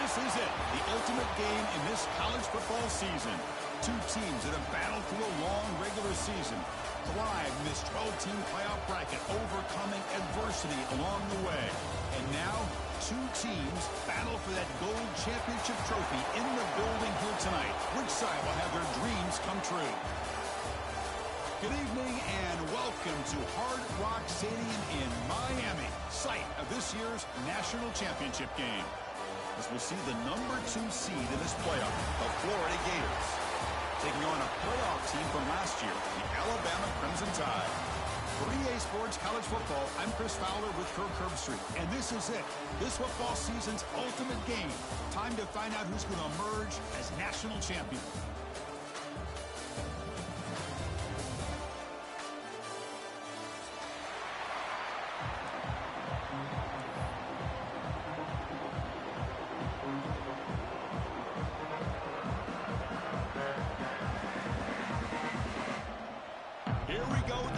This is it, the ultimate game in this college football season. Two teams that have battled through a long regular season, thrived in this 12-team playoff bracket, overcoming adversity along the way. And now, two teams battle for that gold championship trophy in the building here tonight. Which side will have their dreams come true? Good evening and welcome to Hard Rock Stadium in Miami, site of this year's national championship game. As we'll see the #2 seed in this playoff, the Florida Gators, taking on a playoff team from last year, the Alabama Crimson Tide. For EA Sports College Football, I'm Chris Fowler with Kirk Herbstreit, and this is it, this football season's ultimate game. Time to find out who's going to emerge as national champion.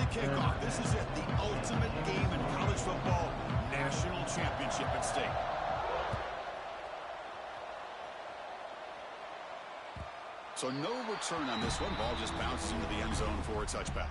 Kickoff. This is it, the ultimate game in college football, national championship at stake. So no return on this one. Ball just bounces into the end zone for a touchback.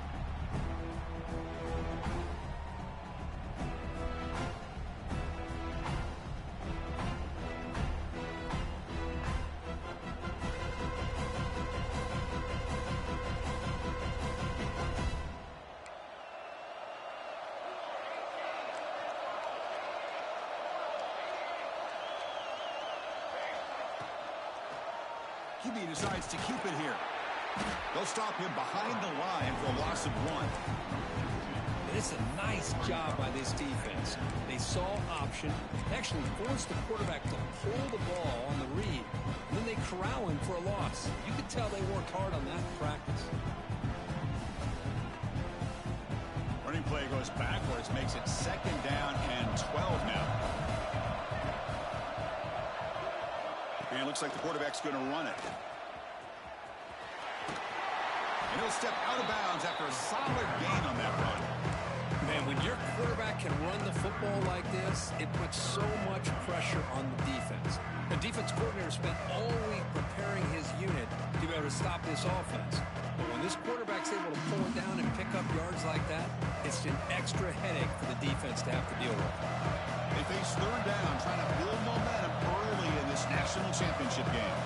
He decides to keep it here. They'll stop him behind the line for a loss of 1. It's a nice job by this defense. They saw option, actually forced the quarterback to pull the ball on the read, and then they corral him for a loss. You could tell they worked hard on that in practice. Running play goes backwards, makes it 2nd down and 12 now. And it looks like the quarterback's going to run it. And he'll step out of bounds after a solid gain on that run. Man, when your quarterback can run the football like this, it puts so much pressure on the defense. The defense coordinator spent all week preparing his unit to be able to stop this offense. But when this quarterback's able to pull it down and pick up yards like that, it's an extra headache for the defense to have to deal with. They face 3rd down, trying to build momentum early in this national championship game.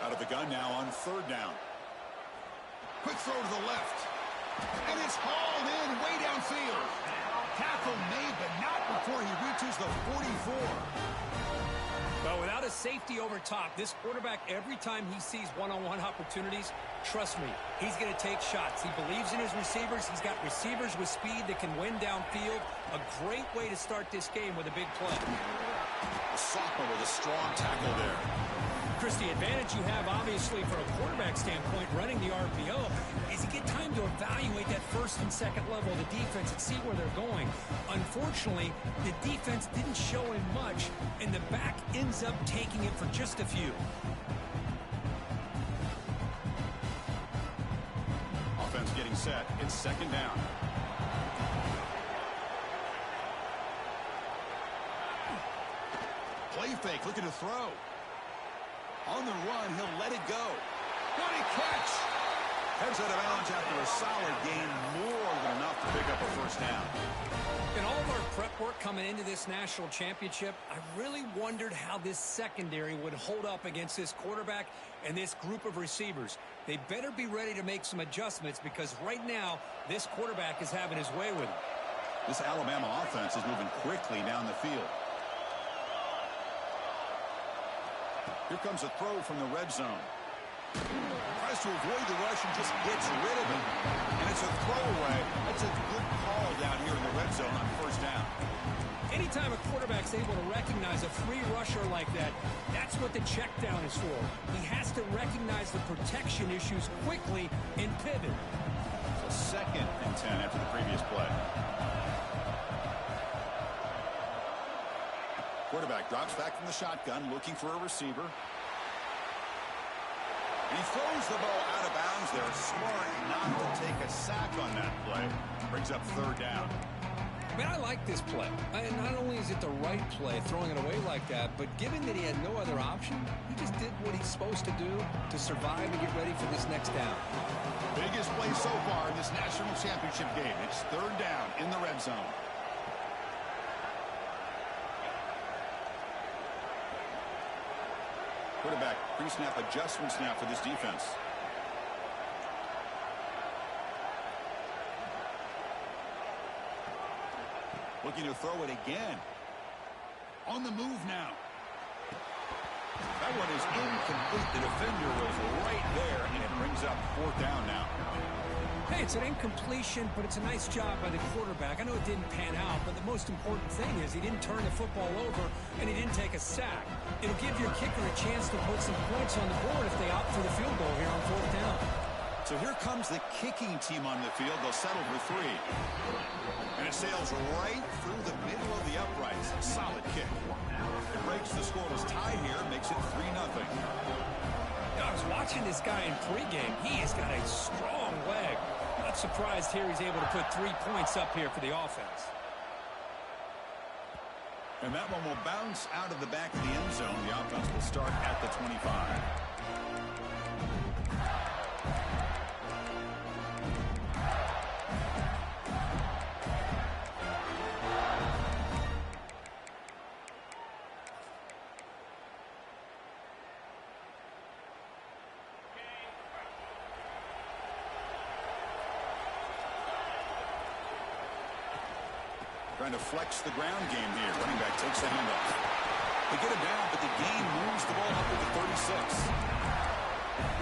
Out of the gun now on 3rd down. Quick throw to the left. And it's hauled in way downfield. Tackle made, but not before he reaches the 44. But without a safety over top, this quarterback, every time he sees one-on-one opportunities, trust me, he's going to take shots. He believes in his receivers. He's got receivers with speed that can win downfield. A great way to start this game with a big play. The sophomore with a strong tackle there. Chris, the advantage you have, obviously, from a quarterback standpoint, running the RPO, is you get time to evaluate that 1st and 2nd level of the defense and see where they're going. Unfortunately, the defense didn't show him much, and the back ends up taking it for just a few. Offense getting set. It's 2nd down. Play fake, looking to throw. On the run, he'll let it go. What a catch! Heads out of bounds after a solid gain, more than enough to pick up a 1st down. In all of our prep work coming into this national championship, I really wondered how this secondary would hold up against this quarterback and this group of receivers. They better be ready to make some adjustments because right now, this quarterback is having his way with him. This Alabama offense is moving quickly down the field. Here comes a throw from the red zone. Tries to avoid the rush and just gets rid of it. And it's a throwaway. That's a good call down here in the red zone on 1st down. Anytime a quarterback's able to recognize a free rusher like that, that's what the check down is for. He has to recognize the protection issues quickly and pivot. So 2nd and 10 after the previous play. Quarterback drops back from the shotgun, looking for a receiver. And he throws the ball out of bounds there. Smart not to take a sack on that play. Brings up third down. I mean, I like this play. And not only is it the right play, throwing it away like that, but given that he had no other option, he just did what he's supposed to do to survive and get ready for this next down. Biggest play so far in this national championship game. It's third down in the red zone. Quarterback pre-snap adjustments now for this defense. Looking to throw it again. On the move now. That one is incomplete. The defender was right there, and it brings up fourth down now. Hey, it's an incompletion, but it's a nice job by the quarterback. I know it didn't pan out, but the most important thing is he didn't turn the football over, and he didn't take a sack. It'll give your kicker a chance to put some points on the board if they opt for the field goal here on fourth down. So here comes the kicking team on the field. They'll settle for three. And it sails right through the middle of the uprights. Solid kick. It breaks the scoreless tie here, makes it 3-0. I was watching this guy in pregame. He has got a strong leg. Not surprised here he's able to put 3 points up here for the offense. And that one will bounce out of the back of the end zone. The offense will start at the 25. Trying to flex the ground game here. Running back takes the handoff. They get it down, but the gain moves the ball up to the 36.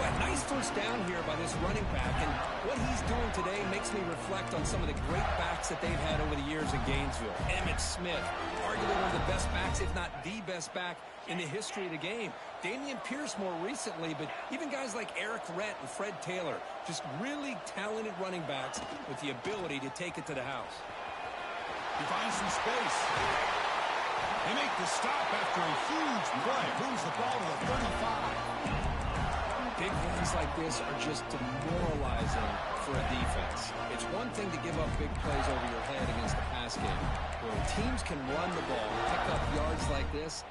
Well, nice first down here by this running back, and what he's doing today makes me reflect on some of the great backs that they've had over the years in Gainesville. Emmitt Smith, arguably one of the best backs, if not the best back in the history of the game. Damian Pierce more recently, but even guys like Eric Rett and Fred Taylor, just really talented running backs with the ability to take it to the house. He finds some space. They make the stop after a huge play. Moves the ball to the 35. Big runs like this are just demoralizing for a defense. It's one thing to give up big plays over your head against the pass game. When teams can run the ball, pick up yards like this,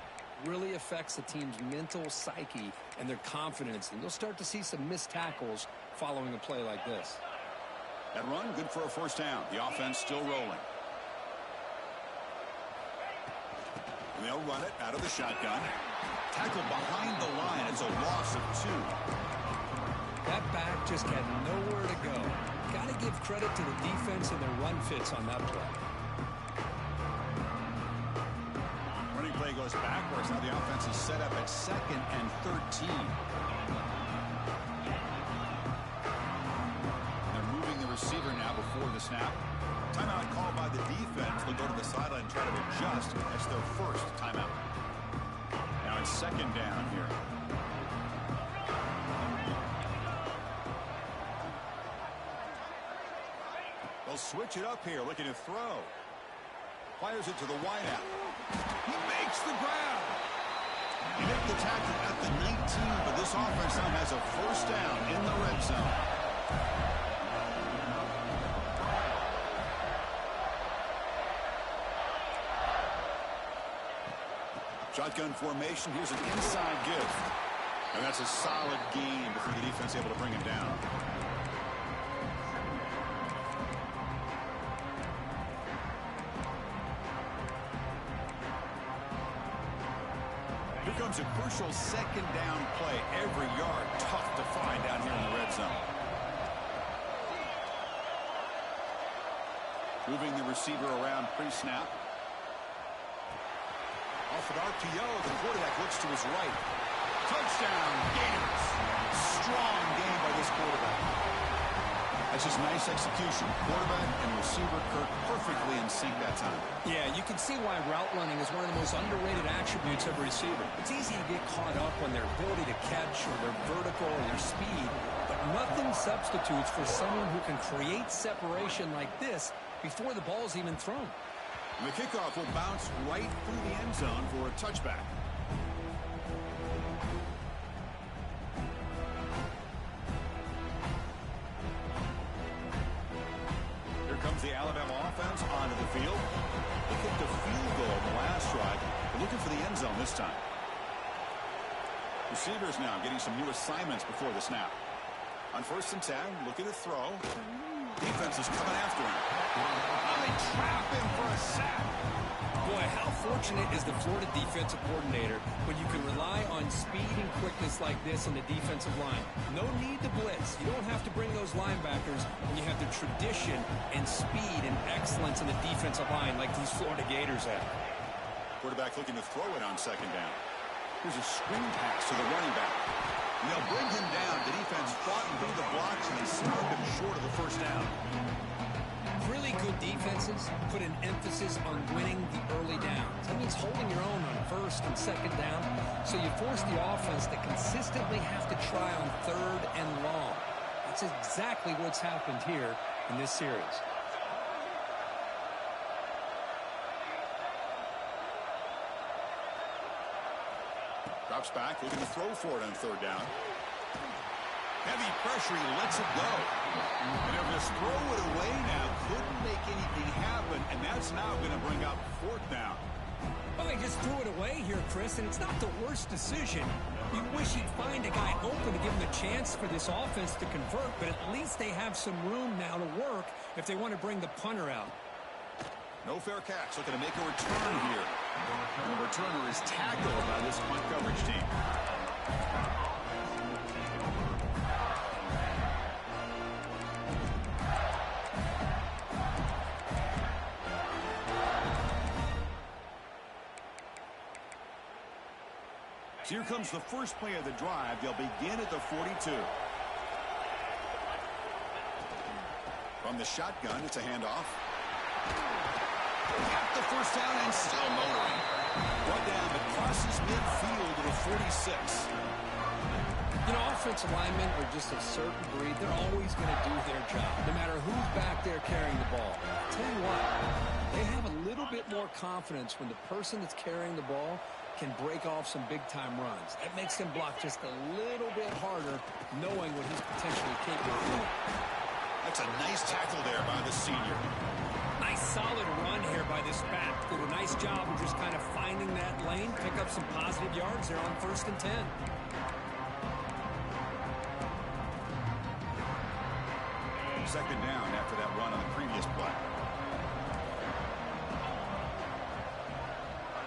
really affects the team's mental psyche and their confidence. And you'll start to see some missed tackles following a play like this. That run, good for a first down. The offense still rolling. And they'll run it out of the shotgun. Tackle behind the line. It's a loss of 2. That back just had nowhere to go. Got to give credit to the defense and their run fits on that play. Running play goes backwards. Now the offense is set up at 2nd and 13. They're moving the receiver now before the snap. Timeout called by the defense. They'll go to the sideline and try to adjust. That's their first timeout. Now it's 2nd down here. They'll switch it up here, looking to throw. Fires it to the wideout. He makes the grab. He made the tackle at the 19, but this offense now has a first down in the red zone. Shotgun formation. Here's an inside give. And that's a solid gain before the defense able to bring him down. Here comes a crucial 2nd down play. Every yard tough to find down here in the red zone. Moving the receiver around pre-snap. Off an RPO, the quarterback looks to his right. Touchdown, Gators. Strong game by this quarterback. That's just nice execution. Quarterback and receiver Kirk perfectly in sync that time. Yeah, you can see why route running is one of the most underrated attributes of a receiver. It's easy to get caught up on their ability to catch or their vertical or their speed, but nothing substitutes for someone who can create separation like this before the ball's even thrown. And the kickoff will bounce right through the end zone for a touchback. the field. They kicked a field goal in the last drive. They're looking for the end zone this time. Receivers now getting some new assignments before the snap. On 1st and 10, looking to throw. Defense is coming after him. Oh, they trap him for a sack. Boy, how fortunate is the Florida defensive coordinator when you can rely on speed and quickness like this on the defensive line. No need to blitz. You don't have to bring those linebackers when you have the tradition and speed and excellence in the defensive line like these Florida Gators have. Quarterback looking to throw it on 2nd down. Here's a screen pass to the running back. And they'll bring him down. The defense fought and through the blocks, and they stopped him short of the 1st down. Really good defenses put an emphasis on winning the early downs. That means holding your own on 1st and 2nd down. So you force the offense to consistently have to try on 3rd and long. That's exactly what's happened here in this series. Drops back, looking to throw for it on 3rd down. Heavy pressure, he lets it go. And he'll just throw it away now. Couldn't make anything happen, and that's now going to bring up 4th down. Well, he just threw it away here, Chris, and it's not the worst decision. You wish he'd find a guy open to give him a chance for this offense to convert, but at least they have some room now to work if they want to bring the punter out. No fair catch. Looking to make a return here. And the returner is tackled by this punt coverage team. So here comes the first play of the drive. They'll begin at the 42. From the shotgun, it's a handoff. Got the 1st down and still motoring. Brought down, but crosses midfield to the 46. You know, offensive linemen are just a certain breed. They're always going to do their job, no matter who's back there carrying the ball. I'll tell you what, they have a little bit more confidence when the person that's carrying the ball can break off some big-time runs. That makes them block just a little bit harder, knowing what he's potentially capable of doing. That's a nice tackle there by the senior. Nice solid run here by this back. Did a nice job of just kind of finding that lane, pick up some positive yards there on 1st and 10. Second down after that run on the previous play.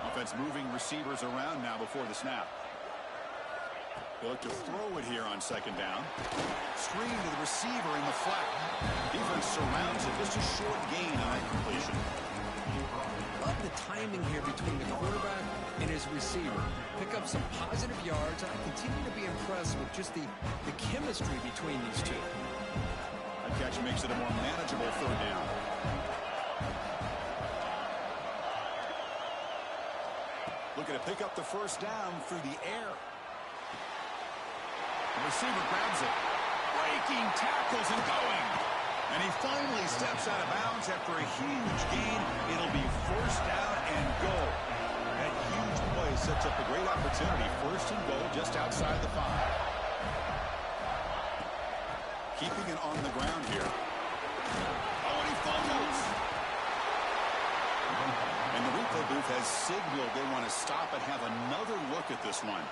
Offense moving receivers around now before the snap. They look to throw it here on 2nd down. Screen to the receiver in the flat. Defense surrounds it. Just a short gain on that completion. Love the timing here between the quarterback and his receiver. Pick up some positive yards. I continue to be impressed with just the chemistry between these two. That catch makes it a more manageable 3rd down. Looking to pick up the 1st down through the air. The receiver grabs it. Breaking tackles and going. And he finally steps out of bounds after a huge gain. It'll be 1st down and goal. That huge play sets up a great opportunity. 1st and goal just outside the 5. Keeping it on the ground here. Oh, and he fumbles. And the replay booth has signaled they want to stop and have another look at this one.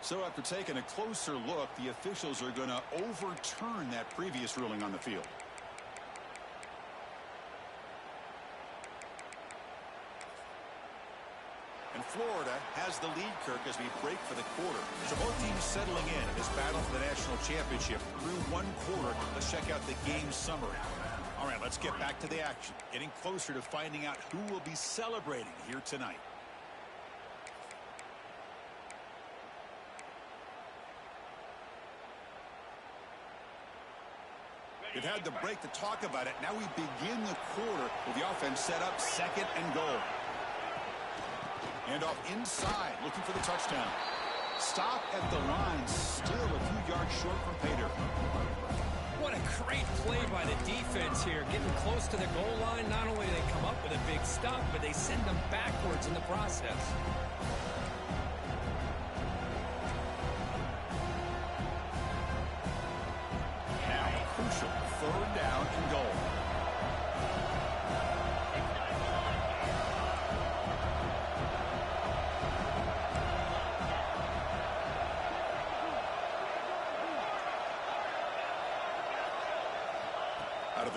So after taking a closer look, the officials are going to overturn that previous ruling on the field. And Florida has the lead, Kirk, as we break for the quarter. So both teams settling in this battle for the national championship through one quarter. Let's check out the game summary. All right, let's get back to the action. Getting closer to finding out who will be celebrating here tonight. They've had the break to talk about it. Now we begin the quarter with the offense set up 2nd and goal. Handoff inside, looking for the touchdown. Stop at the line, still a few yards short from pay dirt. What a great play by the defense here. Getting close to the goal line, not only do they come up with a big stop, but they send them backwards in the process.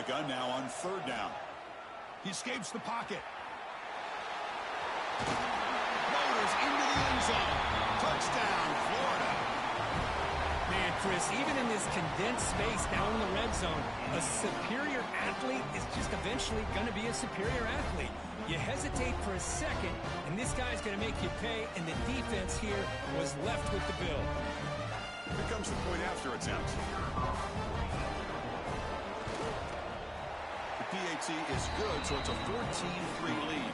gun now on third down. He escapes the pocket. Motors into the end zone. Touchdown, Florida. Man, Chris, even in this condensed space down in the red zone, a superior athlete is just eventually going to be a superior athlete. You hesitate for a second, and this guy's going to make you pay, and the defense here was left with the bill. Here comes the point after attempt. The PAT is good, so it's a 14-3 lead.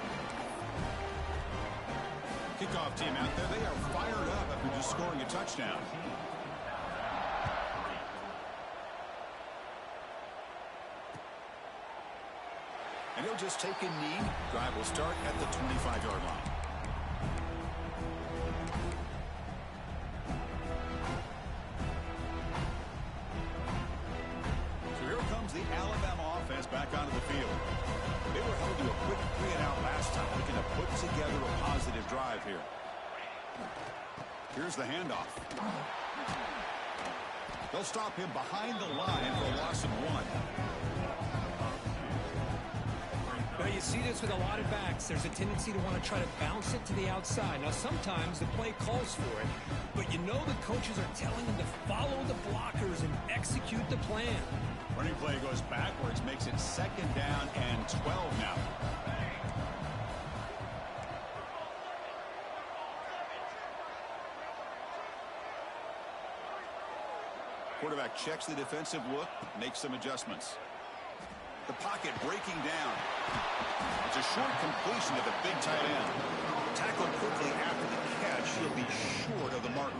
Kickoff team out there, they are fired up after just scoring a touchdown. And he'll just take a knee. Drive will start at the 25-yard line. So here comes the Alabama offense back onto the field. They were held to a quick 3-and-out last time, looking to put together a positive drive here. Here's the handoff. They'll stop him behind the line for a loss of 1. Well, you see this with a lot of backs. There's a tendency to want to try to bounce it to the outside. Now, sometimes the play calls for it, but you know the coaches are telling them to follow the blockers and execute the plan. Running play goes backwards, makes it 2nd down and 12 now. Quarterback checks the defensive look, makes some adjustments. The pocket breaking down. It's a short completion to the big tight end. Tackled quickly after the catch. He'll be short of the marker.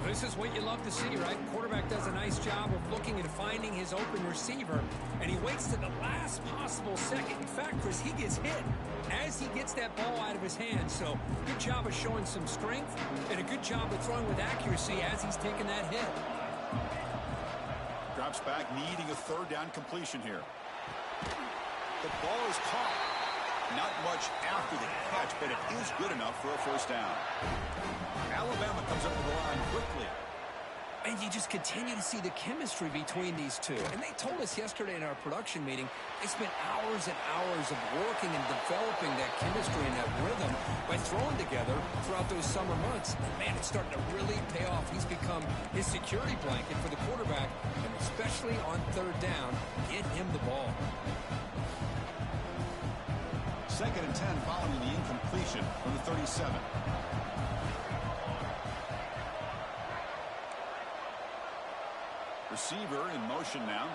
This is what you love to see, right? Quarterback does a nice job of looking and finding his open receiver, and he waits to the last possible second. In fact, Chris, he gets hit as he gets that ball out of his hand. So good job of showing some strength and a good job of throwing with accuracy as he's taking that hit. Drops back, needing a 3rd down completion here. The ball is caught. Not much after the catch, but it is good enough for a 1st down. Alabama comes up to the line quickly. And you just continue to see the chemistry between these two. And they told us yesterday in our production meeting, they spent hours and hours of working and developing that chemistry and that rhythm by throwing together throughout those summer months. And man, it's starting to really pay off. He's become his security blanket for the quarterback, and especially on 3rd down, get him the ball. 2nd and 10 following the incompletion from the 37. Receiver in motion now.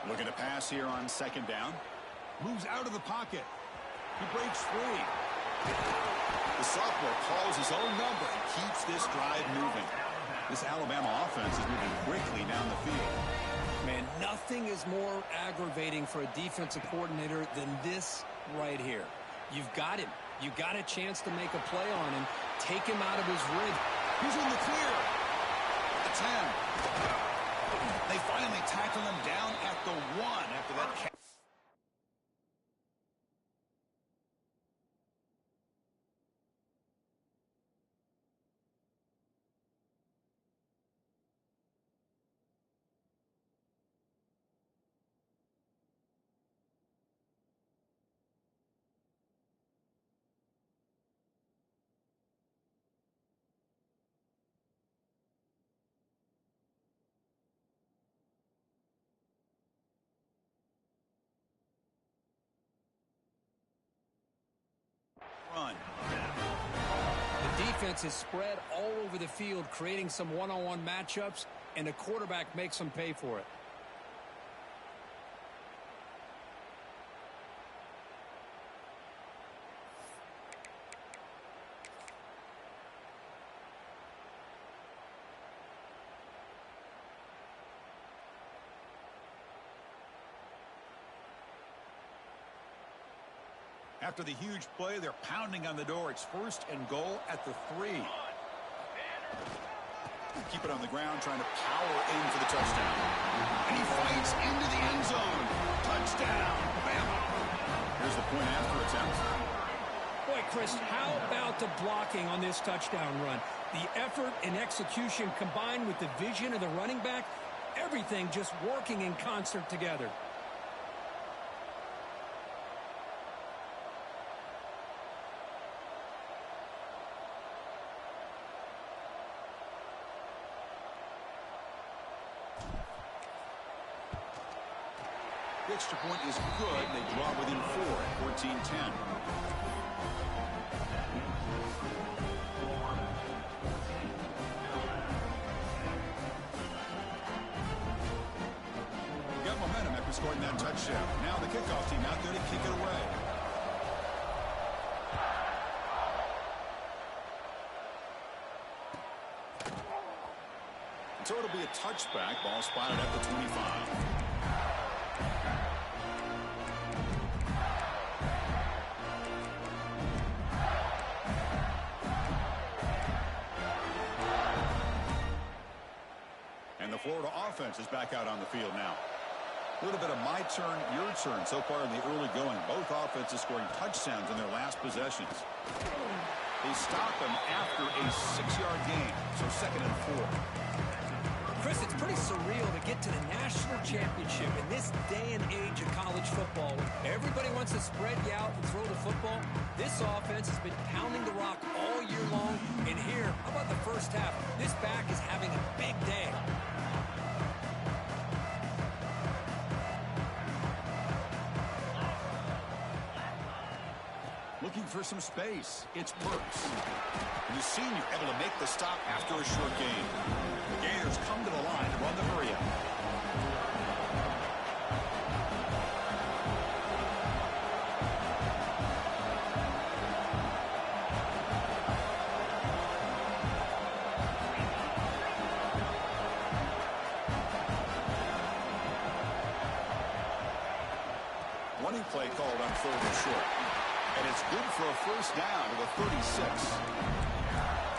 Looking to pass here on 2nd down. Moves out of the pocket. He breaks free. The sophomore calls his own number and keeps this drive moving. This Alabama offense is moving quickly down the field. Man, nothing is more aggravating for a defensive coordinator than this right here. You've got him. You got a chance to make a play on him. Take him out of his rhythm. He's in the clear. At the 10. They finally tackle him down at the 1 after that catch. Run. The defense is spread all over the field, creating some one-on-one matchups, and the quarterback makes them pay for it. After the huge play, they're pounding on the door. It's 1st and goal at the 3. Keep it on the ground, trying to power in for the touchdown. And he fights into the end zone. Touchdown, Bama. Here's the point after attempt. Boy, Chris, how about the blocking on this touchdown run? The effort and execution combined with the vision of the running back, Everything just working in concert together. The extra point is good. They draw within 4 at 14-10. Got momentum after scoring that touchdown. Now the kickoff team out there to kick it away. So it'll be a touchback. Ball spotted at the 25. And the Florida offense is back out on the field now. A little bit of my turn, your turn so far in the early going. Both offenses scoring touchdowns in their last possessions. They stop them after a 6-yard gain, so 2nd and 4. Chris, it's pretty surreal to get to the national championship in this day and age of college football. Everybody wants to spread you out and throw the football. This offense has been pounding the rock all year long. And here, how about the first half? This back is having a big day. Looking for some space. It's Burks. The senior able to make the stop after a short gain. The Gators come to the line to run the hurry-up. Running play called on 3rd and short. And it's good for a first down to the 36.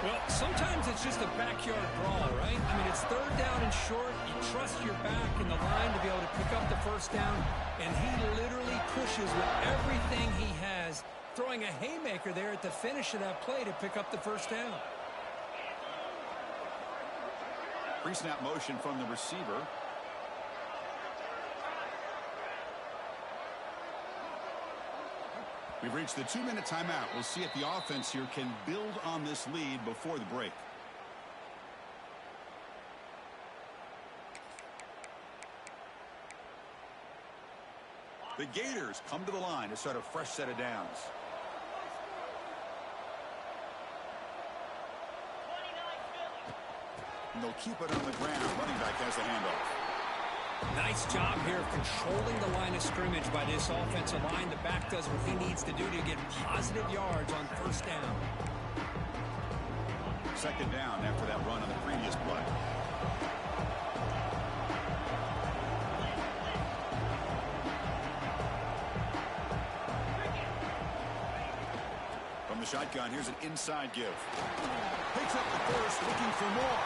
Well, sometimes it's just a backyard brawl, right? I mean, it's 3rd down and short. You trust your back in the line to be able to pick up the first down. And he literally pushes with everything he has, throwing a haymaker there at the finish of that play to pick up the first down. Pre-snap motion from the receiver. We've reached the 2-minute timeout. We'll see if the offense here can build on this lead before the break. The Gators come to the line to start a fresh set of downs. And they'll keep it on the ground. Running back has the handoff. Nice job here of controlling the line of scrimmage by this offensive line. The back does what he needs to do to get positive yards on first down. 2nd down after that run on the previous play. From the shotgun, here's an inside give. Picks up the first, looking for more.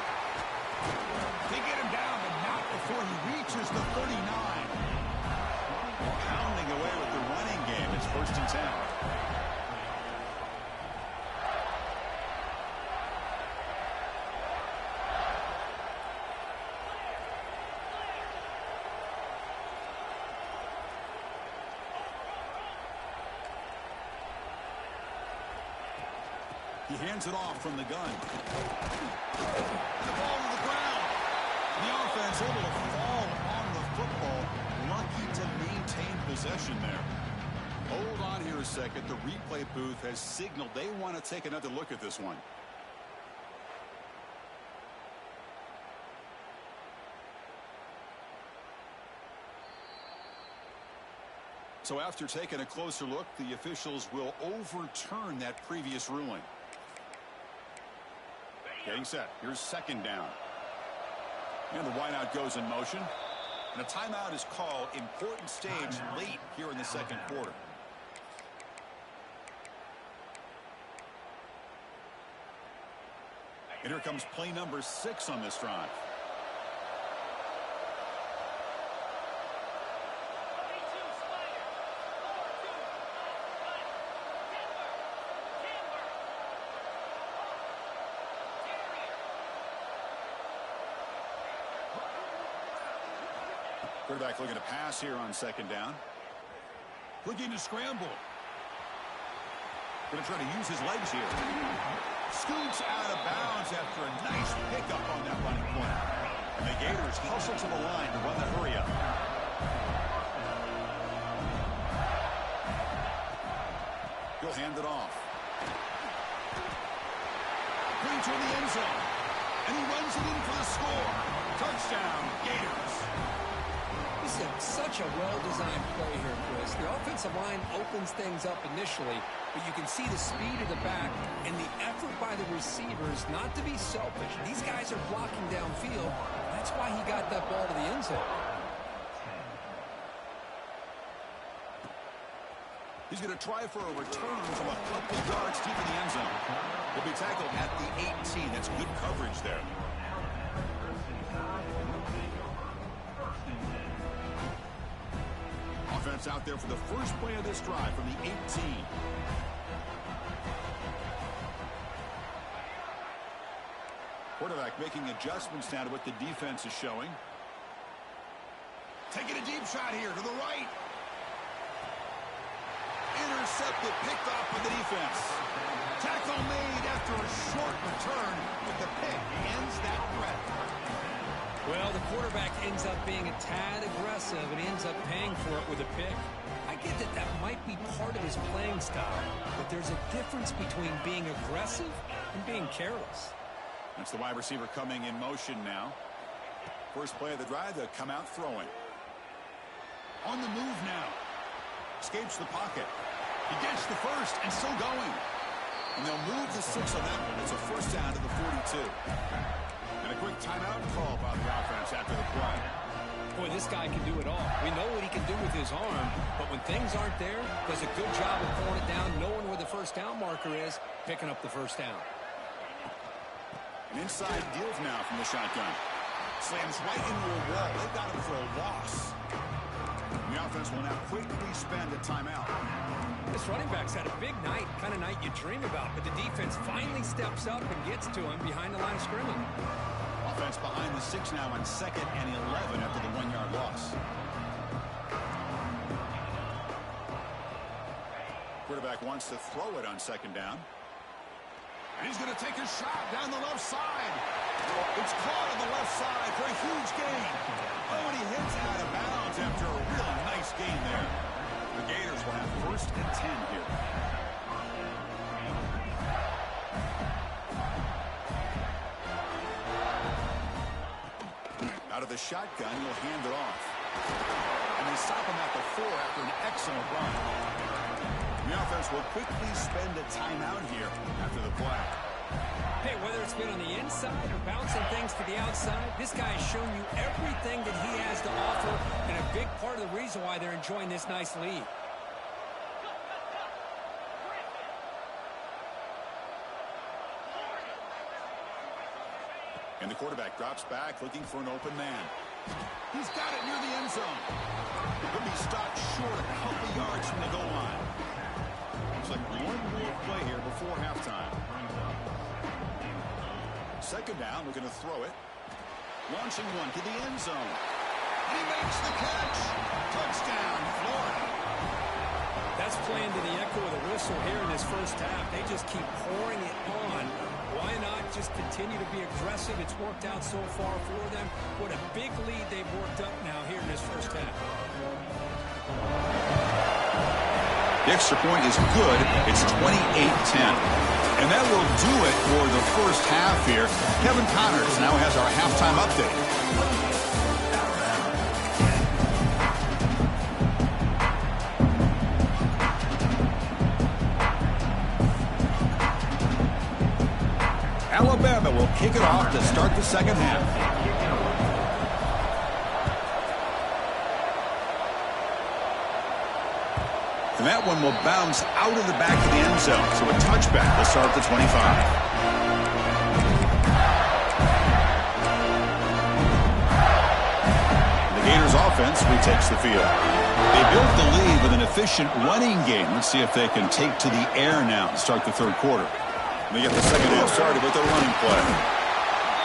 They get him down, but not before he reaches the 39. Pounding away with the running game. It's 1st and 10. He hands it off from the gun. The ball to the ground. The offense able to fall on the football. Lucky to maintain possession there. Hold on here a second. The replay booth has signaled they want to take another look at this one. So after taking a closer look, the officials will overturn that previous ruling. Getting set. Here's 2nd down. And the wideout goes in motion. And a timeout is called. Important stage late here in the 2nd quarter. And here comes play number 6 on this drive. Quarterback looking to pass here on second down. Looking to scramble. Going to try to use his legs here. Scoots out of bounds after a nice pickup on that running play. And the Gators hustle to the line to run the hurry up. He'll hand it off. Brings her in the end zone. And he runs it in for the score. Touchdown, Gators. This is such a well-designed play here, Chris. The offensive line opens things up initially, but you can see the speed of the back and the effort by the receivers not to be selfish. These guys are blocking downfield. That's why he got that ball to the end zone. He's going to try for a return from a couple yards deep in the end zone. He'll be tackled at the 18. That's good coverage there. Offense out there for the first play of this drive from the 18. Quarterback making adjustments now to what the defense is showing. Taking a deep shot here to the right. Intercepted, picked off by the defense. Tackle made after a short return, but the pick ends that threat. Well, the quarterback ends up being a tad aggressive and ends up paying for it with a pick. I get that that might be part of his playing style, but there's a difference between being aggressive and being careless. That's the wide receiver coming in motion now. First play of the drive, they'll come out throwing. On the move now. Escapes the pocket. He gets the first and still going. And they'll move the 6 on that one. It's a first down to the 42. And a quick timeout call by the offense after the play. Boy, this guy can do it all. We know what he can do with his arm, but when things aren't there, does a good job of pulling it down, knowing where the first down marker is, picking up the first down. An inside deal now from the shotgun. Slams right into a wall. They got him for a loss. The offense will now quickly spend a timeout. This running back's had a big night, kind of night you dream about, but the defense finally steps up and gets to him behind the line of scrimmage. Offense behind the 6 now on 2nd and 11 after the 1-yard loss. Quarterback wants to throw it on 2nd down. And he's going to take a shot down the left side. It's caught on the left side for a huge gain. Oh, and he hits out of bounds after a really nice gain there. The Gators will have 1st and 10 here. Out of the shotgun, he'll hand it off. And they stop him at the 4 after an excellent run. The offense will quickly spend a timeout here after the play. Hey, whether it's been on the inside or bouncing things to the outside, this guy has shown you everything that he has to offer, and a big part of the reason why they're enjoying this nice lead. And the quarterback drops back, looking for an open man. He's got it near the end zone. He'll be stopped short a couple yards from the goal line. Looks like one more play here before halftime. 2nd down, we're going to throw it. Launching one to the end zone. And he makes the catch. Touchdown, Florida. That's playing to the echo of the whistle here in this first half. They just keep pouring it on. Why not just continue to be aggressive? It's worked out so far for them. What a big lead they've worked up now here in this first half. The extra point is good. It's 28-10. And that will do it for the first half here. Kevin Connors now has our halftime update. Alabama will kick it off to start the second half. And that one will bounce out of the back of the end zone. So a touchback will start at the 25. The Gators offense retakes the field. They built the lead with an efficient running game. Let's see if they can take to the air now to start the 3rd quarter. They get the second half started with a running play.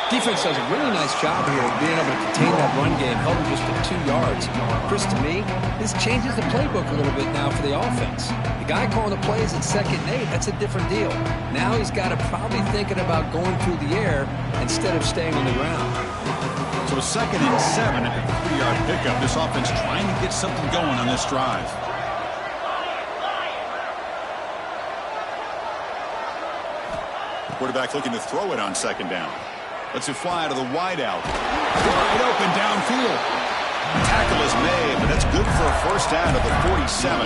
Defense does a really nice job here of being able to contain that run game, held him just at 2 yards. Chris, to me, this changes the playbook a little bit now for the offense. The guy calling the plays at 2nd and 8, that's a different deal. Now he's got to probably thinking about going through the air instead of staying on the ground. So a 2nd and 7 at the 3-yard pickup. This offense trying to get something going on this drive. Quarterback looking to throw it on 2nd down. Lets it fly to the wideout. Wide open downfield. Tackle is made, but that's good for a first down at the 47.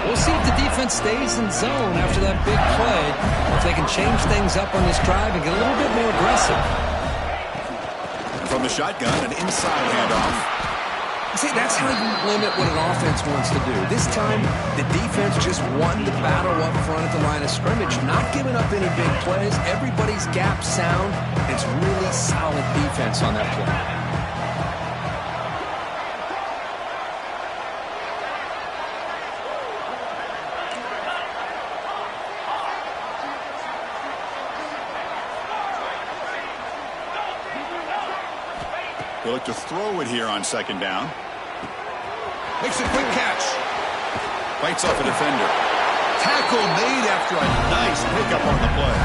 We'll see if the defense stays in zone after that big play, or if they can change things up on this drive and get a little bit more aggressive. From the shotgun, an inside handoff. See, that's how you limit what an offense wants to do. This time, the defense just won the battle up front at the line of scrimmage, not giving up any big plays. Everybody's gap sound. It's really solid defense on that play. They look to throw it here on 2nd down. Makes a quick catch. Fights off a defender. Tackle made after a nice pickup on the play.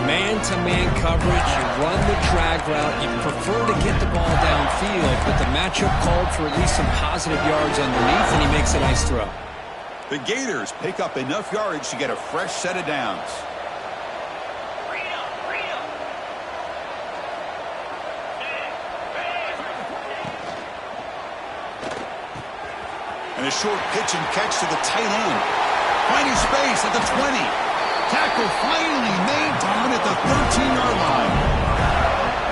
Man-to-man coverage. You run the drag route. You prefer to get the ball downfield, but the matchup called for at least some positive yards underneath, and he makes a nice throw. The Gators pick up enough yardage to get a fresh set of downs. And a short pitch and catch to the tight end. Finding space at the 20. Tackle finally made down at the 13-yard line.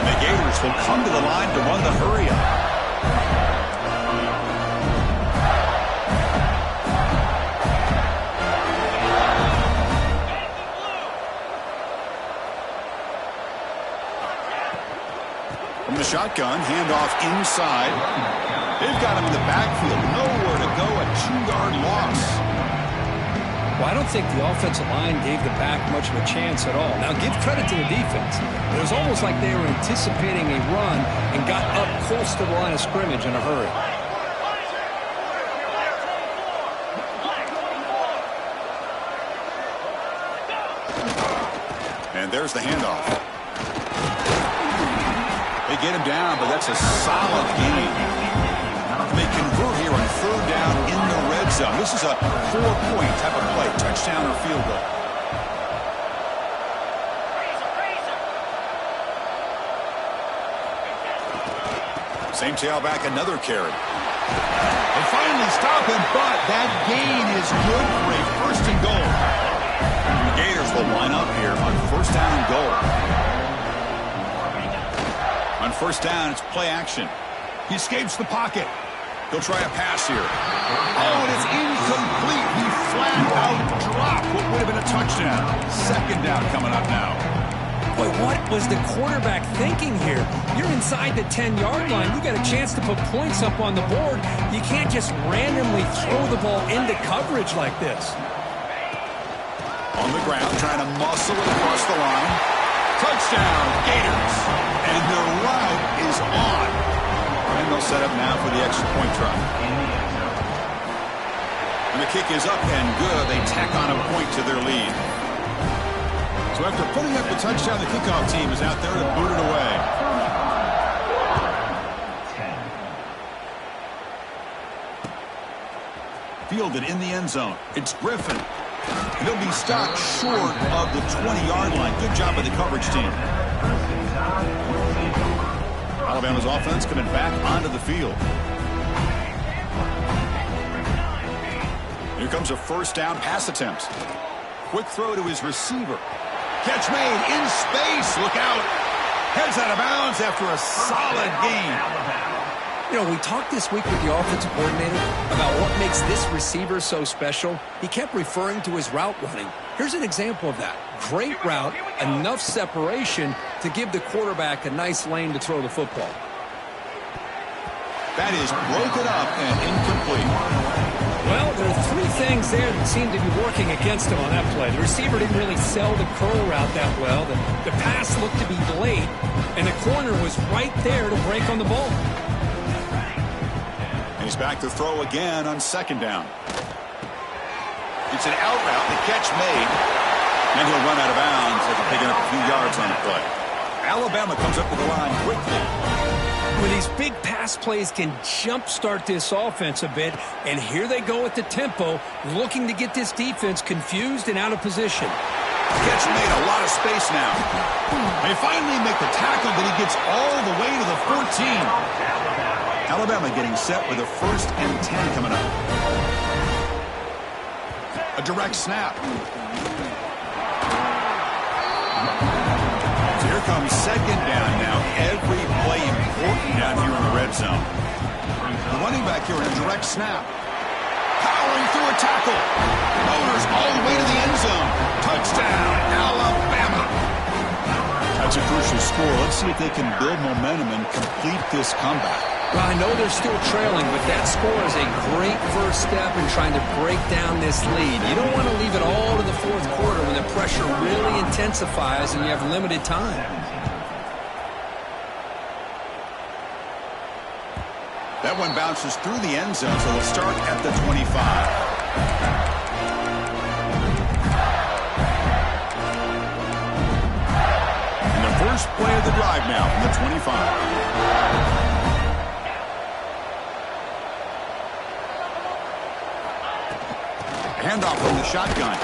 And the Gators will come to the line to run the hurry up. From the shotgun, handoff inside. They've got him in the backfield. Nowhere to go, a 2-yard loss. Well, I don't think the offensive line gave the back much of a chance at all. Now, give credit to the defense. It was almost like they were anticipating a run and got up close to the line of scrimmage in a hurry. And there's the handoff. They get him down, but that's a solid gain. They convert here on 3rd down in the red zone. This is a 4-point type of play, touchdown or field goal. Same tailback, another carry. They finally stop him, but that gain is good for a 1st and goal. The Gators will line up here on 1st down and goal. On 1st down, it's play action. He escapes the pocket. He'll try a pass here. Oh, and it's incomplete. He flat out dropped what would have been a touchdown. 2nd down coming up now. Boy, what was the quarterback thinking here? You're inside the 10-yard line. You got a chance to put points up on the board. You can't just randomly throw the ball into coverage like this. On the ground, trying to muscle it across the line. Touchdown, Gators. And the route is on. And they'll set up now for the extra point try. And the kick is up and good. They tack on a point to their lead. So after putting up the touchdown, the kickoff team is out there to boot it away. Fielded in the end zone. It's Griffin. And he'll be stopped short of the 20-yard line. Good job by the coverage team. Alabama's offense coming back onto the field. Here comes a 1st down pass attempt. Quick throw to his receiver. Catch made in space. Look out. Heads out of bounds after a solid gain. You know, we talked this week with the offensive coordinator about what makes this receiver so special. He kept referring to his route running. Here's an example of that. Great route, enough separation to give the quarterback a nice lane to throw the football. That is broken up and incomplete. Well, there are three things there that seem to be working against him on that play. The receiver didn't really sell the curl route that well. The pass looked to be late, and the corner was right there to break on the ball. And he's back to throw again on second down. It's an out route, the catch made, and he'll run out of bounds after picking up a few yards on the play. Alabama comes up to the line quickly. Where these big pass plays can jumpstart this offense a bit, and here they go at the tempo, looking to get this defense confused and out of position. Catch made, a lot of space now. They finally make the tackle, but he gets all the way to the 14. Alabama getting set with a 1st and 10 coming up. A direct snap. Here comes second down now. Every play important down here in the red zone. The running back here in a direct snap. Powering through a tackle. Motors all the way to the end zone. Touchdown, Alabama. That's a crucial score. Let's see if they can build momentum and complete this comeback. Well, I know they're still trailing, but that score is a great first step in trying to break down this lead. You don't want to leave it all to the fourth quarter when the pressure really intensifies and you have limited time. That one bounces through the end zone, so they'll start at the 25. And the first play of the drive now from the 25. Handoff from the shotgun.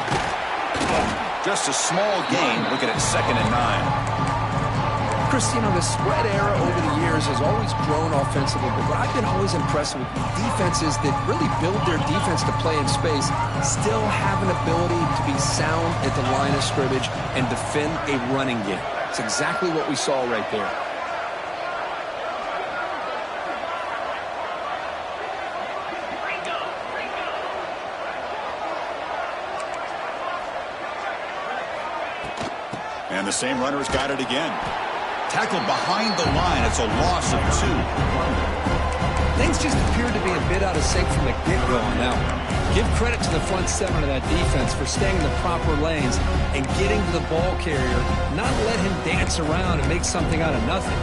Just a small gain. Looking at 2nd and 9. Chris, you know, the spread era over the years has always grown offensively, but what I've been always impressed with defenses that really build their defense to play in space still have an ability to be sound at the line of scrimmage and defend a running game. It's exactly what we saw right there. And the same runner's got it again. Tackled behind the line. It's a loss of 2. Things just appeared to be a bit out of sync from the get-go on that one. Give credit to the front 7 of that defense for staying in the proper lanes and getting to the ball carrier, not let him dance around and make something out of nothing.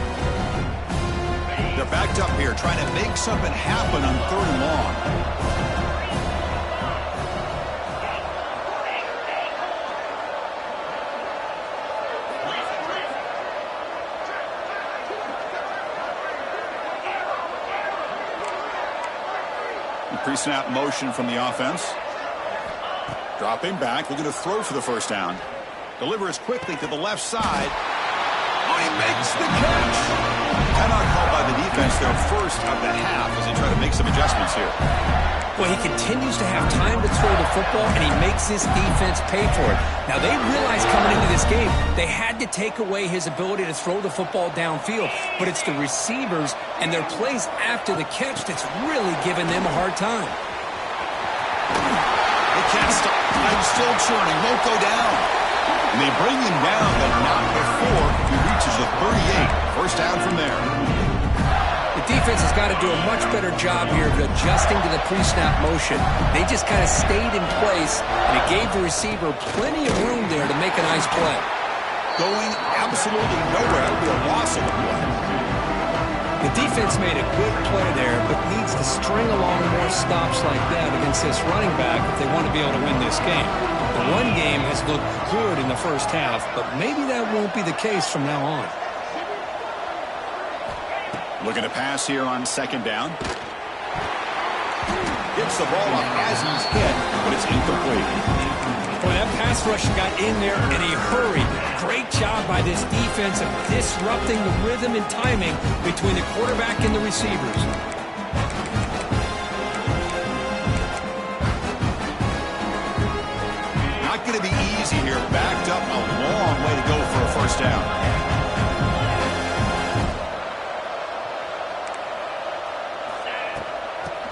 They're backed up here trying to make something happen on 3rd and long. Pre-snap motion from the offense. Dropping back, looking to throw for the first down. Delivers quickly to the left side. Oh, he makes the catch. Timeout called by the defense their first of the half as they try to make some adjustments here. Well, he continues to have time to throw the football, and he makes this defense pay for it. Now, they realized coming into this game they had to take away his ability to throw the football downfield, but it's the receivers and their plays after the catch that's really giving them a hard time. They can't stop. I'm still churning. Won't go down. And they bring him down, but not before he reaches the 38. First down from there. The defense has got to do a much better job here of adjusting to the pre-snap motion. They just kind of stayed in place, and it gave the receiver plenty of room there to make a nice play. Going absolutely nowhere. That would be a loss of the play. The defense made a good play there, but needs to string along more stops like that against this running back if they want to be able to win this game. The run game has looked good in the first half, but maybe that won't be the case from now on. Looking to pass here on 2nd down. Gets the ball up as he's hit, but it's incomplete. Boy, that pass rush got in there in a hurry. Great job by this defense of disrupting the rhythm and timing between the quarterback and the receivers. Not going to be easy here. Backed up a long way to go for a first down.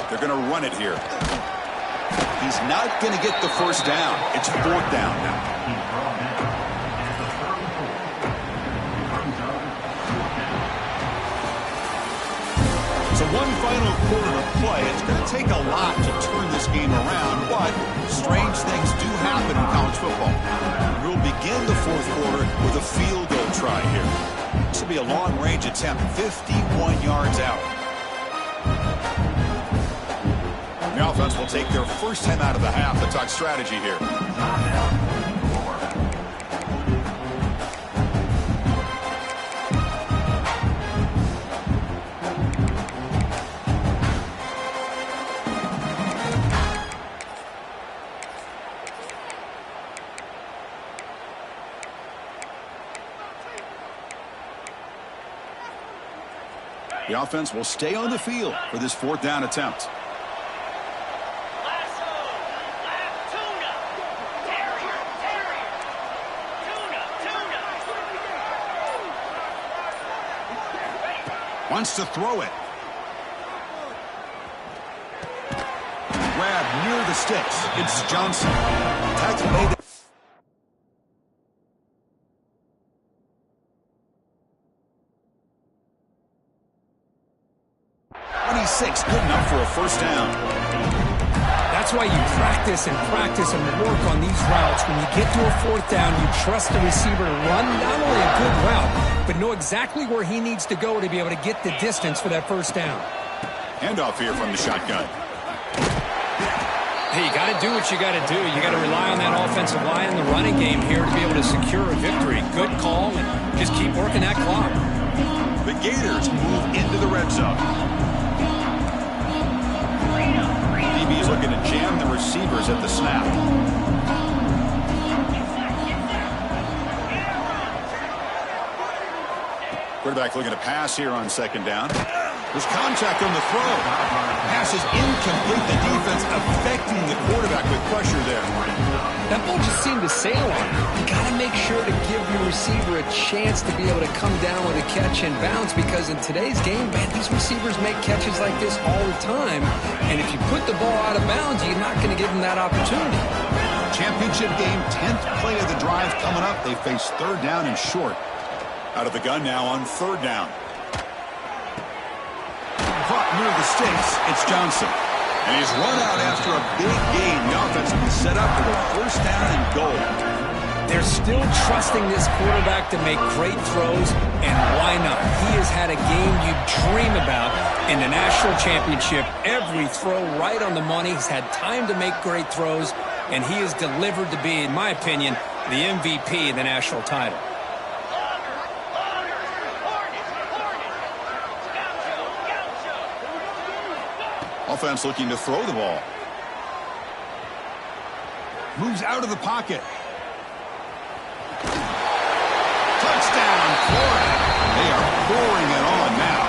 They're going to run it here. He's not going to get the first down. It's 4th down now. So one final quarter to play. It's going to take a lot to turn this game around, but strange things do happen in college football. We'll begin the fourth quarter with a field goal try here. This will be a long-range attempt, 51 yards out. The offense will take their first time out of the half. Let's talk strategy here. The offense will stay on the field for this fourth down attempt. Wants to throw it. Grab near the sticks. It's Johnson. Tackle made. 26, good enough for a first down. That's why you practice and work on these routes. When you get to a fourth down, you trust the receiver to run not only a good route, but know exactly where he needs to go to be able to get the distance for that first down. Handoff here from the shotgun. Hey, you got to do what you got to do. You got to rely on that offensive line in the running game here to be able to secure a victory. Good call, and just keep working that clock. The Gators move into the red zone. DB's looking to jam the receivers at the snap. Quarterback looking to pass here on second down. There's contact on the throw. Pass is incomplete. The defense affecting the quarterback with pressure there. That ball just seemed to sail on him. You got to make sure to give your receiver a chance to be able to come down with a catch and bounce, because in today's game, man, these receivers make catches like this all the time. And if you put the ball out of bounds, you're not going to give them that opportunity. Championship game, 10th play of the drive coming up. They face third down and short. Out of the gun now on third down. Caught near the sticks, it's Johnson. And he's run out after a big gain. The offense will be set up for the first down and goal. They're still trusting this quarterback to make great throws, and why not? He has had a game you dream about in the national championship. Every throw right on the money. He's had time to make great throws, and he has delivered to be, in my opinion, the MVP of the national title. Offense looking to throw the ball. Moves out of the pocket. Touchdown, Florida. They are pouring it on now.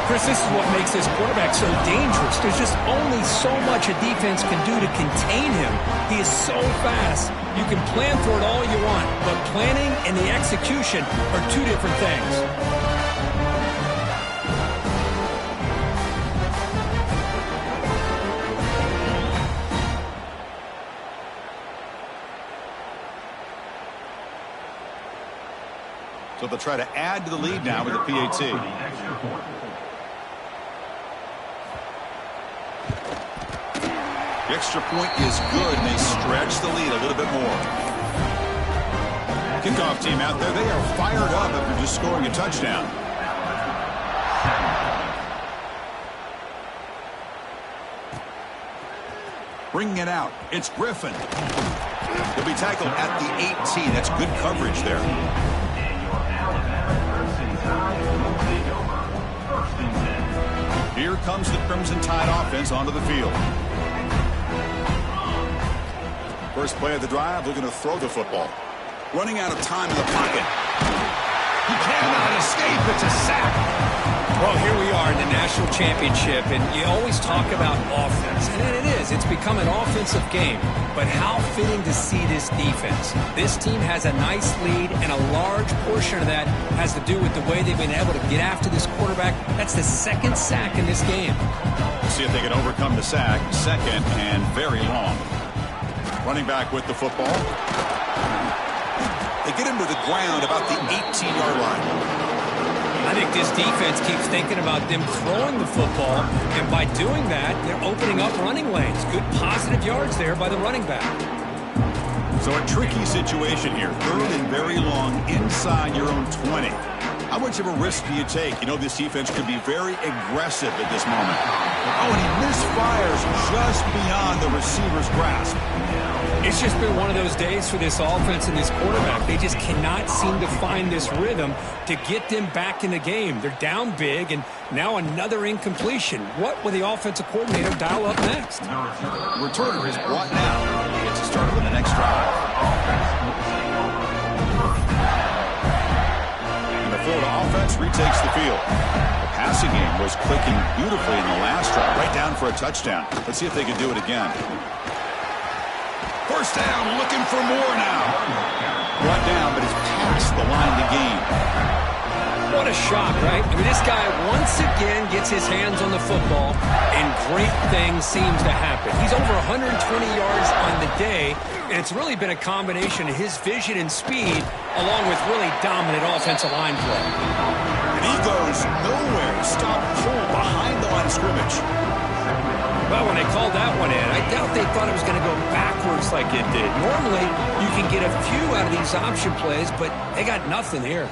Chris, this is what makes this quarterback so dangerous. There's just only so much a defense can do to contain him. He is so fast. You can plan for it all you want, but planning and the execution are two different things. So they'll try to add to the lead now with the PAT. The extra point is good, and they stretch the lead a little bit more. Kickoff team out there, they are fired up after just scoring a touchdown. Bringing it out, it's Griffin. He'll be tackled at the 18. That's good coverage there. Here comes the Crimson Tide offense onto the field. First play of the drive, looking to throw the football. Running out of time in the pocket. He cannot escape. It's a sack. Well, here we are in the national championship, and you always talk about offense, and it is. It's become an offensive game. But how fitting to see this defense. This team has a nice lead, and a large portion of that has to do with the way they've been able to get after this quarterback. That's the second sack in this game. See if they can overcome the sack. Second and very long. Running back with the football. They get him to the ground about the 18-yard line. I think this defense keeps thinking about them throwing the football, and by doing that, they're opening up running lanes. Good positive yards there by the running back. So a tricky situation here. 3rd and very long inside your own 20. How much of a risk do you take? You know, this defense could be very aggressive at this moment. Oh, and he misfires just beyond the receiver's grasp. It's just been one of those days for this offense and this quarterback. They just cannot seem to find this rhythm to get them back in the game. They're down big, and now another incompletion. What will the offensive coordinator dial up next? Returner is brought down. He gets to start with the next drive. And the Florida offense retakes the field. The passing game was clicking beautifully in the last drive, right down for a touchdown. Let's see if they can do it again. First down, looking for more now. Brought down, but it's past the line to gain. What a shock, right? I mean, this guy once again gets his hands on the football, and great things seems to happen. He's over 120 yards on the day, and it's really been a combination of his vision and speed, along with really dominant offensive line play. And he goes nowhere. Stop pull behind the line of scrimmage. Well, when they called that one in, I doubt they thought it was going to go backwards like it did. Normally, you can get a few out of these option plays, but they got nothing here.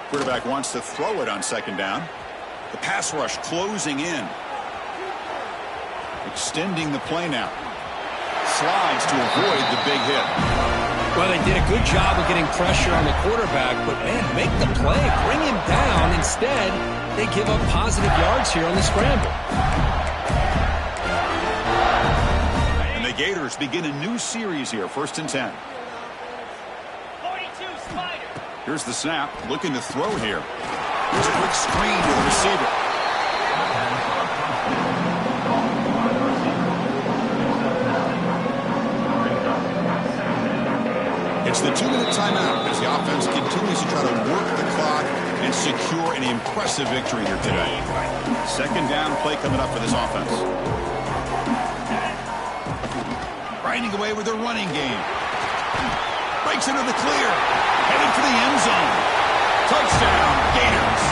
Quarterback wants to throw it on 2nd down. The pass rush closing in. Extending the play now. Slides to avoid the big hit. Well, they did a good job of getting pressure on the quarterback, but, man, make the play. Bring him down. Instead, they give up positive yards here on the scramble. And the Gators begin a new series here, 1st and 10. 42 Spider. Here's the snap, looking to throw here. Here's a quick screen to the receiver. It's the 2-minute timeout as the offense continues to try to work the clock and secure an impressive victory here today. 2nd down play coming up for this offense. Grinding away with their running game. Breaks into the clear. Heading for the end zone. Touchdown, Gators.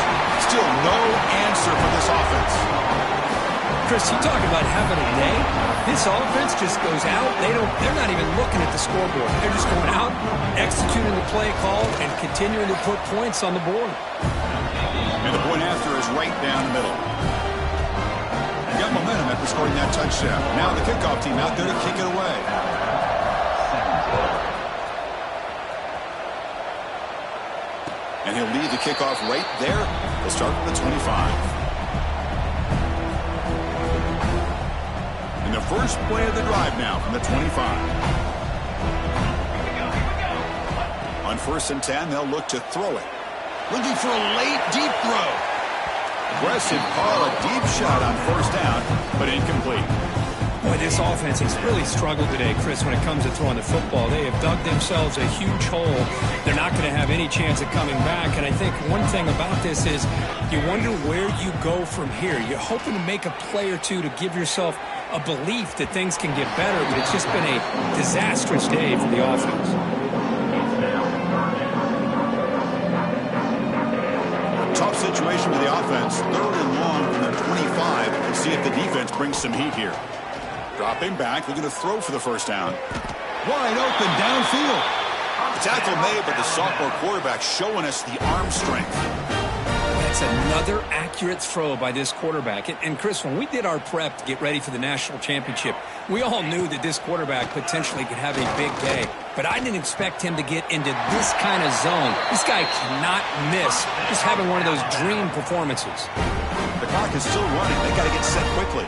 Still no answer for this offense. Chris, you talk about having a day. This offense just goes out. They're not even looking at the scoreboard. They're just going out, executing the play call, and continuing to put points on the board. And the point after is right down the middle. They got momentum after scoring that touchdown. Now the kickoff team out there to kick it away. And he'll lead the kickoff right there. They'll start with the 25. And the first play of the drive now from the 25. On 1st and 10, they'll look to throw it. Looking for a late, deep throw. Aggressive call, a deep shot on 1st down, but incomplete. Boy, this offense has really struggled today, Chris, when it comes to throwing the football. They have dug themselves a huge hole. They're not going to have any chance of coming back. And I think one thing about this is you wonder where you go from here. You're hoping to make a play or two to give yourself a belief that things can get better, but it's just been a disastrous day for the offense. Tough situation for the offense. 3rd and long from their 25. Let's see if the defense brings some heat here. Dropping back, looking to throw for the 1st down. Wide open downfield. The tackle made, but the sophomore quarterback showing us the arm strength. That's another accurate throw by this quarterback. And Chris, when we did our prep to get ready for the national championship, we all knew that this quarterback potentially could have a big day. But I didn't expect him to get into this kind of zone. This guy cannot miss. Just having one of those dream performances. The clock is still running. They got to get set quickly.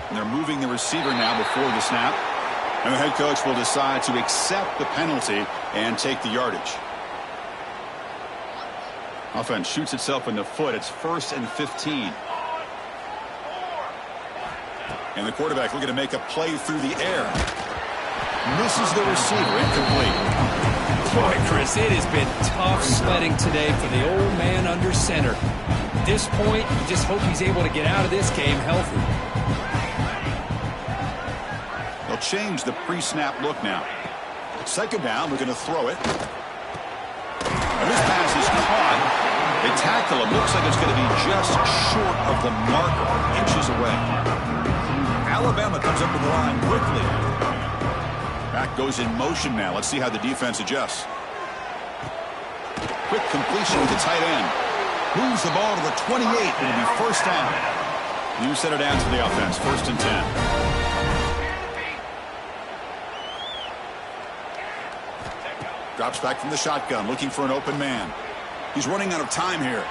And they're moving the receiver now before the snap. And the head coach will decide to accept the penalty and take the yardage. Offense shoots itself in the foot. It's 1st and 15. And the quarterback looking to make a play through the air. Misses the receiver, incomplete. Boy, Chris, it has been tough sledding today for the old man under center. At this point, you just hope he's able to get out of this game healthy. They'll change the pre-snap look now. Second down, we're going to throw it. And this pass is caught. They tackle him. Looks like it's going to be just short of the marker, inches away. Alabama comes up to the line quickly. Back goes in motion now. Let's see how the defense adjusts. Quick completion with the tight end. Moves the ball to the 28. It'll be first down. You set it down to the offense. 1st and 10. Drops back from the shotgun, looking for an open man. He's running out of time here.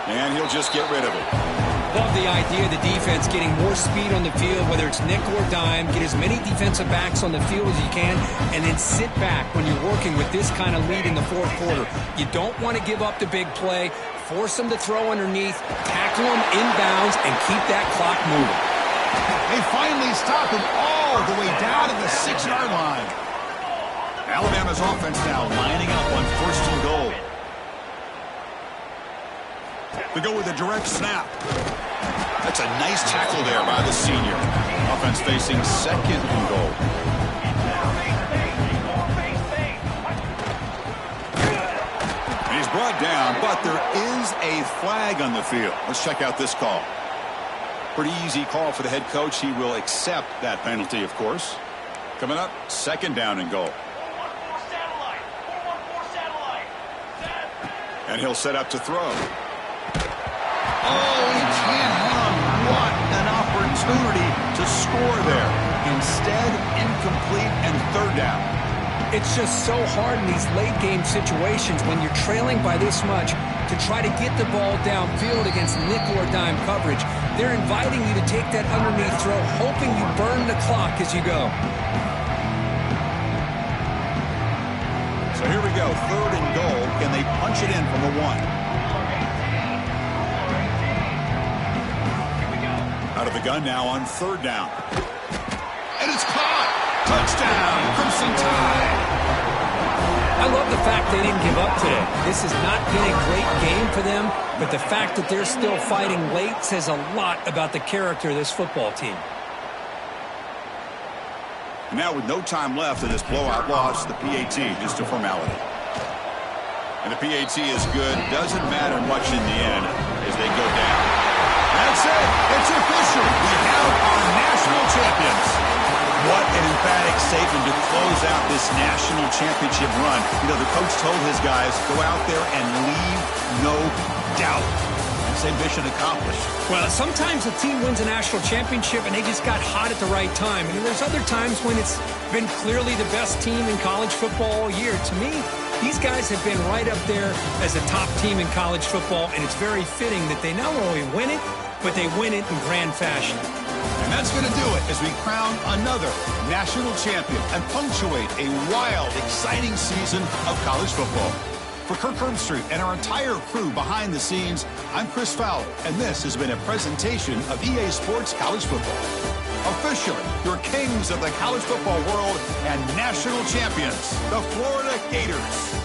And he'll just get rid of it. Love the idea of the defense getting more speed on the field, whether it's nickel or dime. Get as many defensive backs on the field as you can, and then sit back when you're working with this kind of lead in the 4th quarter. You don't want to give up the big play. Force them to throw underneath, tackle them inbounds, and keep that clock moving. They finally stop him all the way down to the 6-yard line. Alabama's offense now lining up on 1st and goal. They go with a direct snap. That's a nice tackle there by the senior. Offense facing 2nd and goal. He's brought down, but there is a flag on the field. Let's check out this call. Pretty easy call for the head coach. He will accept that penalty, of course. Coming up, 2nd down and goal. And he'll set up to throw. Oh, he can't run. What an opportunity to score there. Instead, incomplete and 3rd down. It's just so hard in these late-game situations when you're trailing by this much to try to get the ball downfield against nickel or dime coverage. They're inviting you to take that underneath throw, hoping you burn the clock as you go. So here we go, 3rd and goal. Can they punch it in from the 1? Out of the gun now on 3rd down. And it's caught. Touchdown, Crimson Tide. I love the fact they didn't give up today. This has not been a great game for them, but the fact that they're still fighting late says a lot about the character of this football team. Now with no time left in this blowout loss, the PAT, just a formality. And the PAT is good. Doesn't matter much in the end as they go down. That's it. It's official. We have our national champions. What an emphatic statement to close out this national championship run. You know, the coach told his guys, go out there and leave no doubt. Same mission accomplished. Well, sometimes a team wins a national championship and they just got hot at the right time. And there's other times when it's been clearly the best team in college football all year. To me, these guys have been right up there as a top team in college football, and it's very fitting that they not only win it, but they win it in grand fashion. And that's going to do it as we crown another national champion and punctuate a wild, exciting season of college football. For Kirk Herbstreit and our entire crew behind the scenes, I'm Chris Fowler, and this has been a presentation of EA Sports College Football. Officially, your kings of the college football world and national champions, the Florida Gators.